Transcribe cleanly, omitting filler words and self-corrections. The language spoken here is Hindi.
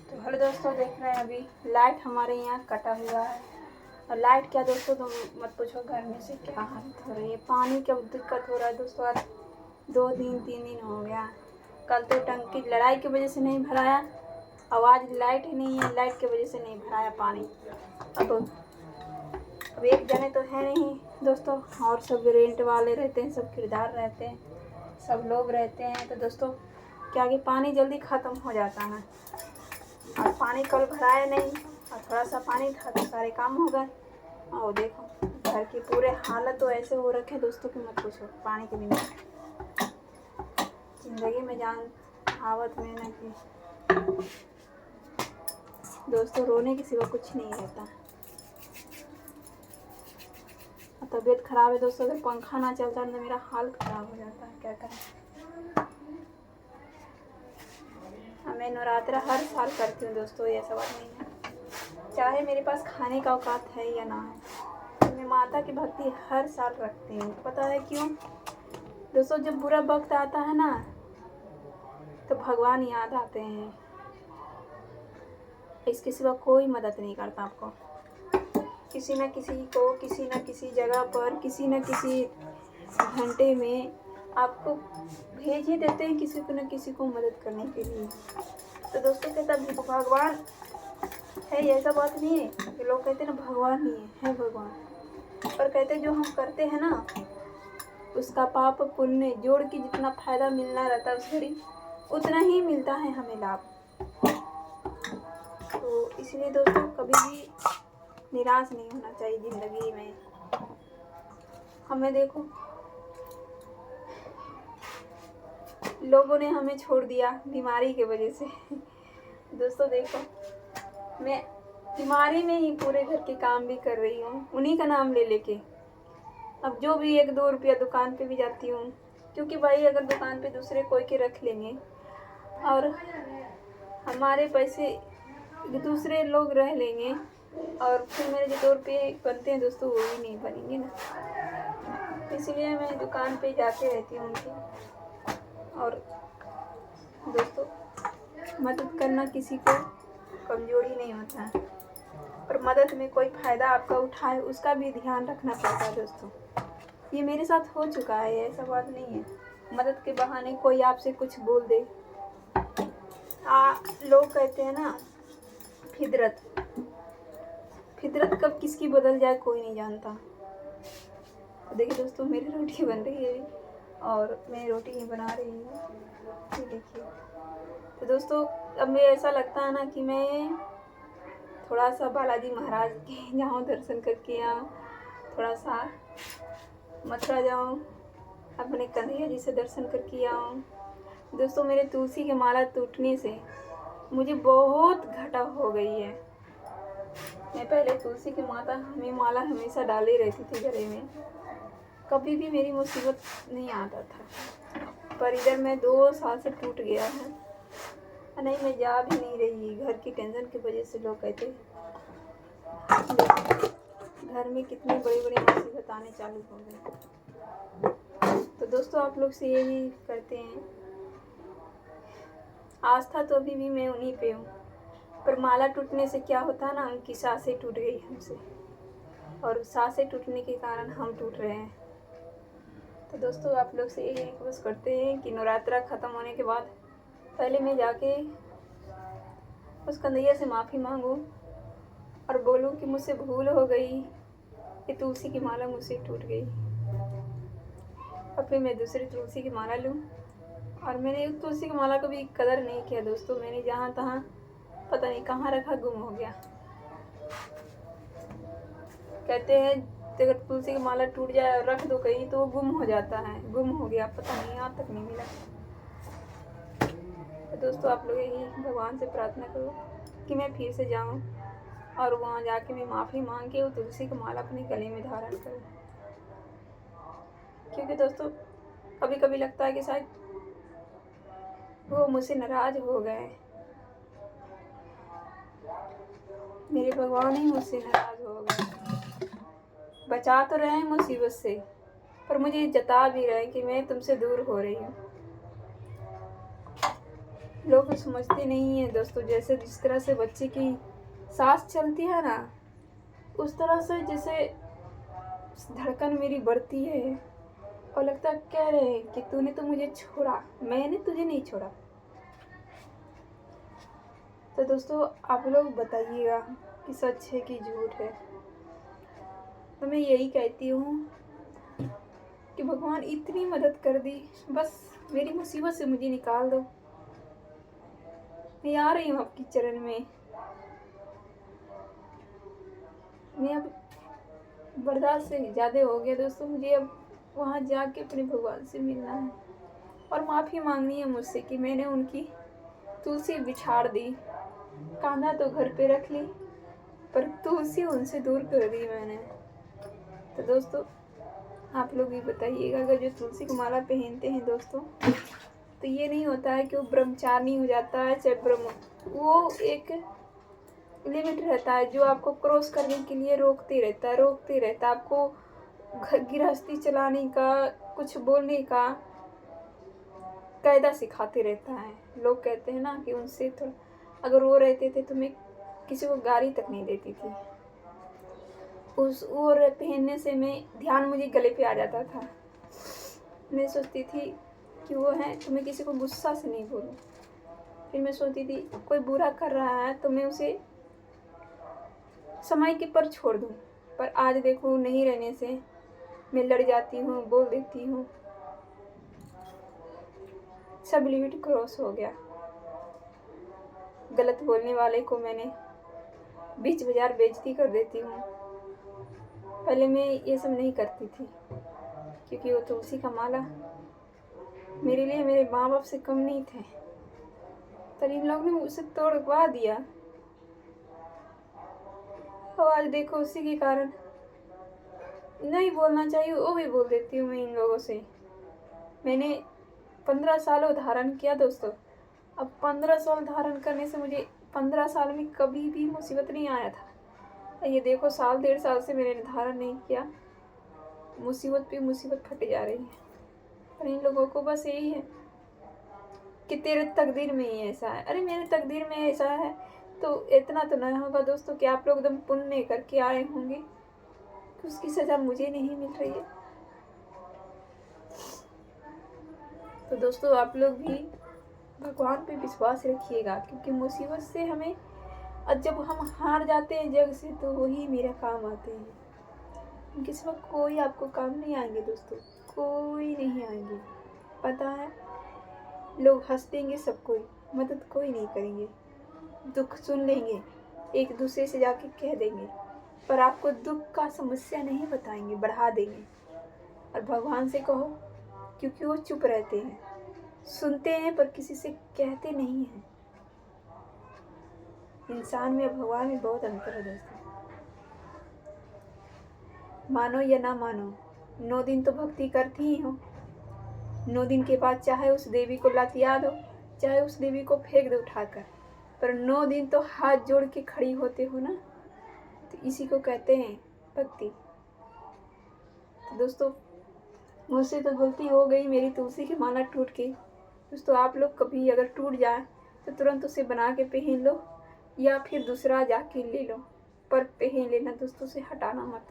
तो हेलो दोस्तों, देख रहे हैं अभी लाइट हमारे यहाँ कटा हुआ है। और लाइट क्या दोस्तों, तुम मत पूछो गर्मी से क्या हालत हो रही है। पानी का दिक्कत हो रहा है दोस्तों। आज 2 दिन 3 दिन हो गया। कल तो टंकी लड़ाई की वजह से नहीं भराया। अब आज लाइट ही नहीं है, लाइट की वजह से नहीं भराया पानी। अब एक जने तो है नहीं दोस्तों, और सब रेंट वाले रहते हैं, सब किराएदार रहते हैं, सब लोग रहते हैं। तो दोस्तों क्या कि पानी जल्दी ख़त्म हो जाता है। और पानी कल भराया नहीं, और थोड़ा सा पानी था तो सारे काम हो गए। और देखो घर की पूरे हालत तो ऐसे हो रखे दोस्तों कि मत पूछो। पानी के बिना ज़िंदगी में जान हावत में ना कि दोस्तों रोने के सिवा कुछ नहीं रहता। तबीयत ख़राब है दोस्तों, अगर पंखा ना चलता तो मेरा हाल ख़राब हो जाता है। क्या करें। मैं नवरात्रा हर साल करती हूँ दोस्तों, ये सब बात नहीं है। चाहे मेरे पास खाने का औकात है या ना है, मैं माता की भक्ति हर साल रखती हूँ। पता है क्यों दोस्तों? जब बुरा वक्त आता है ना तो भगवान याद आते हैं। इसके सिवा कोई मदद नहीं करता आपको। किसी न किसी को किसी न किसी जगह पर किसी न किसी घंटे में आपको भेज ही देते हैं किसी को न किसी को मदद करने के लिए। तो दोस्तों कहता भगवान है, ऐसा बात नहीं है कि लोग कहते हैं ना भगवान नहीं है, भगवान। पर कहते जो हम करते हैं ना उसका पाप पुण्य जोड़ के जितना फायदा मिलना रहता है उस घड़ी उतना ही मिलता है हमें लाभ। तो इसलिए दोस्तों कभी भी निराश नहीं होना चाहिए ज़िंदगी में। हमें देखो लोगों ने हमें छोड़ दिया बीमारी की वजह से। दोस्तों देखो मैं बीमारी में ही पूरे घर के काम भी कर रही हूँ, उन्हीं का नाम ले लेके। अब जो भी 1-2 रुपया दुकान पे भी जाती हूँ, क्योंकि भाई अगर दुकान पे दूसरे कोई के रख लेंगे और हमारे पैसे दूसरे लोग रह लेंगे और फिर मेरे जो 2 रुपये बनते हैं दोस्तों वो भी नहीं बनेंगे ना। इसलिए मैं दुकान पे जाते रहती हूँ उनकी। और दोस्तों मदद करना किसी को कमजोरी नहीं होता है, पर मदद में कोई फ़ायदा आपका उठाए उसका भी ध्यान रखना पड़ता है दोस्तों। ये मेरे साथ हो चुका है, ऐसा बात नहीं है मदद के बहाने कोई आपसे कुछ बोल दे। लोग कहते हैं ना फितरत कब किसकी बदल जाए कोई नहीं जानता। तो देखिए दोस्तों मेरी रोटी बन रही है और मैं रोटी ही बना रही हूँ, ये देखिए। तो दोस्तों अब मैं ऐसा लगता है ना कि मैं थोड़ा सा बालाजी महाराज के जाऊँ, दर्शन करके आऊँ, थोड़ा सा मथुरा जाऊँ, अपने कन्हैया जी से दर्शन करके आऊँ। दोस्तों मेरे तुलसी की माला टूटने से मुझे बहुत घाटा हो गई है। मैं पहले तुलसी की माला हमेशा डाले रहती थी गले में, कभी भी मेरी मुसीबत नहीं आता था। पर इधर मैं 2 साल से टूट गया है। नहीं मैं जा भी नहीं रही, घर की टेंशन की वजह से। लोग कहते घर में कितनी बड़ी बड़ी मुसीबत आने चालू हो गई। तो दोस्तों आप लोग से यही करते हैं, आस्था तो अभी भी मैं उन्हीं पे हूँ। पर माला टूटने से क्या होता है ना, उनकी सांसें टूट गई हमसे, और सांसें टूटने के कारण हम टूट रहे हैं। तो दोस्तों आप लोग से यही रिक्वेस्ट करते हैं कि नवरात्रा ख़त्म होने के बाद पहले मैं जाके उस कन्हैया से माफ़ी मांगूं और बोलूं कि मुझसे भूल हो गई, कि तुलसी की माला मुझसे टूट गई। और फिर मैं दूसरी तुलसी की माला लूं। और मैंने उस तुलसी की माला को भी कदर नहीं किया दोस्तों, मैंने जहाँ तहाँ पता नहीं कहाँ रखा, गुम हो गया। कहते हैं अगर तुलसी की माला टूट जाए और रख दो कहीं तो वो गुम हो जाता है, गुम हो गया, पता नहीं आज तक नहीं मिला। तो दोस्तों आप लोग यही भगवान से प्रार्थना करो कि मैं फिर से जाऊं और वहाँ जाके मैं माफ़ी मांग के वो तुलसी की माला अपने गले में धारण करूं। क्योंकि दोस्तों कभी कभी लगता है कि शायद वो मुझसे नाराज़ हो गए, मेरे भगवान ही मुझसे नाराज़ हो गए। बचा तो रहे हैं मुसीबत से, पर मुझे जता भी रहे कि मैं तुमसे दूर हो रही हूँ। लोग समझते नहीं हैं दोस्तों, जैसे जिस तरह से बच्चे की सांस चलती है ना, उस तरह से जैसे धड़कन मेरी बढ़ती है और लगता कह रहे हैं कि तूने तो मुझे छोड़ा, मैंने तुझे नहीं छोड़ा। तो दोस्तों आप लोग बताइएगा कि सच है कि झूठ है। तो मैं यही कहती हूँ कि भगवान इतनी मदद कर दी, बस मेरी मुसीबत से मुझे निकाल दो। मैं आ रही हूँ आपकी चरण में। मैं अब बर्दाश्त से ज़्यादा हो गया दोस्तों, मुझे अब वहाँ जाके अपने भगवान से मिलना है और माफ़ी मांगनी है मुझसे कि मैंने उनकी तुलसी बिछाड़ दी। कांधा तो घर पे रख ली, पर तुलसी उनसे दूर कर दी मैंने। तो दोस्तों आप लोग भी बताइएगा, अगर जो तुलसी की माला पहनते हैं दोस्तों, तो ये नहीं होता है कि वो ब्रह्मचारी हो जाता है, चाहे ब्रह्म, वो एक लिमिट रहता है जो आपको क्रॉस करने के लिए रोकते रहता है आपको गृहस्थी चलाने का, कुछ बोलने का कायदा सिखाते रहता है। लोग कहते हैं ना कि उनसे तो अगर वो रहते थे तो मैं किसी को गाली तक नहीं देती थी। उस और पहनने से मैं ध्यान मुझे गले पे आ जाता था। मैं सोचती थी कि वो है तो मैं किसी को गुस्सा से नहीं बोलूं। फिर मैं सोचती थी कोई बुरा कर रहा है तो मैं उसे समय के पर छोड़ दूं। पर आज देखो नहीं रहने से मैं लड़ जाती हूँ, बोल देती हूँ। सब लिमिट क्रॉस हो गया। गलत बोलने वाले को मैंने बीच बाजार बेइज्जती कर देती हूँ। पहले मैं ये सब नहीं करती थी, क्योंकि वो तुलसी का माला मेरे लिए मेरे माँ बाप से कम नहीं थे, पर इन लोगों ने मुझसे तोड़वा दिया। और आज देखो उसी के कारण नहीं बोलना चाहिए वो भी बोल देती हूँ मैं इन लोगों से। मैंने 15 सालों धारण किया दोस्तों। अब 15 साल धारण करने से मुझे 15 साल में कभी भी मुसीबत नहीं आया था। ये देखो साल 1.5 साल से मैंने धारण नहीं किया, मुसीबत पे मुसीबत फटे जा रही है। पर इन लोगों को बस यही है कि तेरे तकदीर में ही ऐसा है। अरे मेरे तकदीर में ऐसा है तो इतना तो नहीं होगा दोस्तों कि आप लोग एकदम पुण्य करके आए होंगे कि उसकी सज़ा मुझे नहीं मिल रही है। तो दोस्तों आप लोग भी भगवान पे विश्वास रखिएगा, क्योंकि मुसीबत से हमें, और जब हम हार जाते हैं जग से तो वही मेरा काम आते हैं। उनके सिवा कोई आपको काम नहीं आएंगे दोस्तों, कोई नहीं आएंगे। पता है लोग हंस देंगे सब कोई, मदद कोई नहीं करेंगे, दुख सुन लेंगे, एक दूसरे से जाके कह देंगे, पर आपको दुख का समस्या नहीं बताएंगे, बढ़ा देंगे। और भगवान से कहो, क्योंकि वो चुप रहते हैं, सुनते हैं पर किसी से कहते नहीं हैं। इंसान में और भगवान में बहुत अंतर है दोस्तों। मानो या ना मानो, 9 दिन तो भक्ति करती ही हो। 9 दिन के बाद चाहे उस देवी को लतिया दो, चाहे उस देवी को फेंक दो उठाकर, पर 9 दिन तो हाथ जोड़ के खड़ी होते हो ना, तो इसी को कहते हैं भक्ति। तो दोस्तों मुझसे तो गलती हो गई, मेरी तुलसी की माला टूट गई। दोस्तों आप लोग कभी अगर टूट जाए तो तुरंत उसे बना के पहन लो, या फिर दूसरा जाके ले लो, पर पहन लेना दोस्तों, से हटाना मत।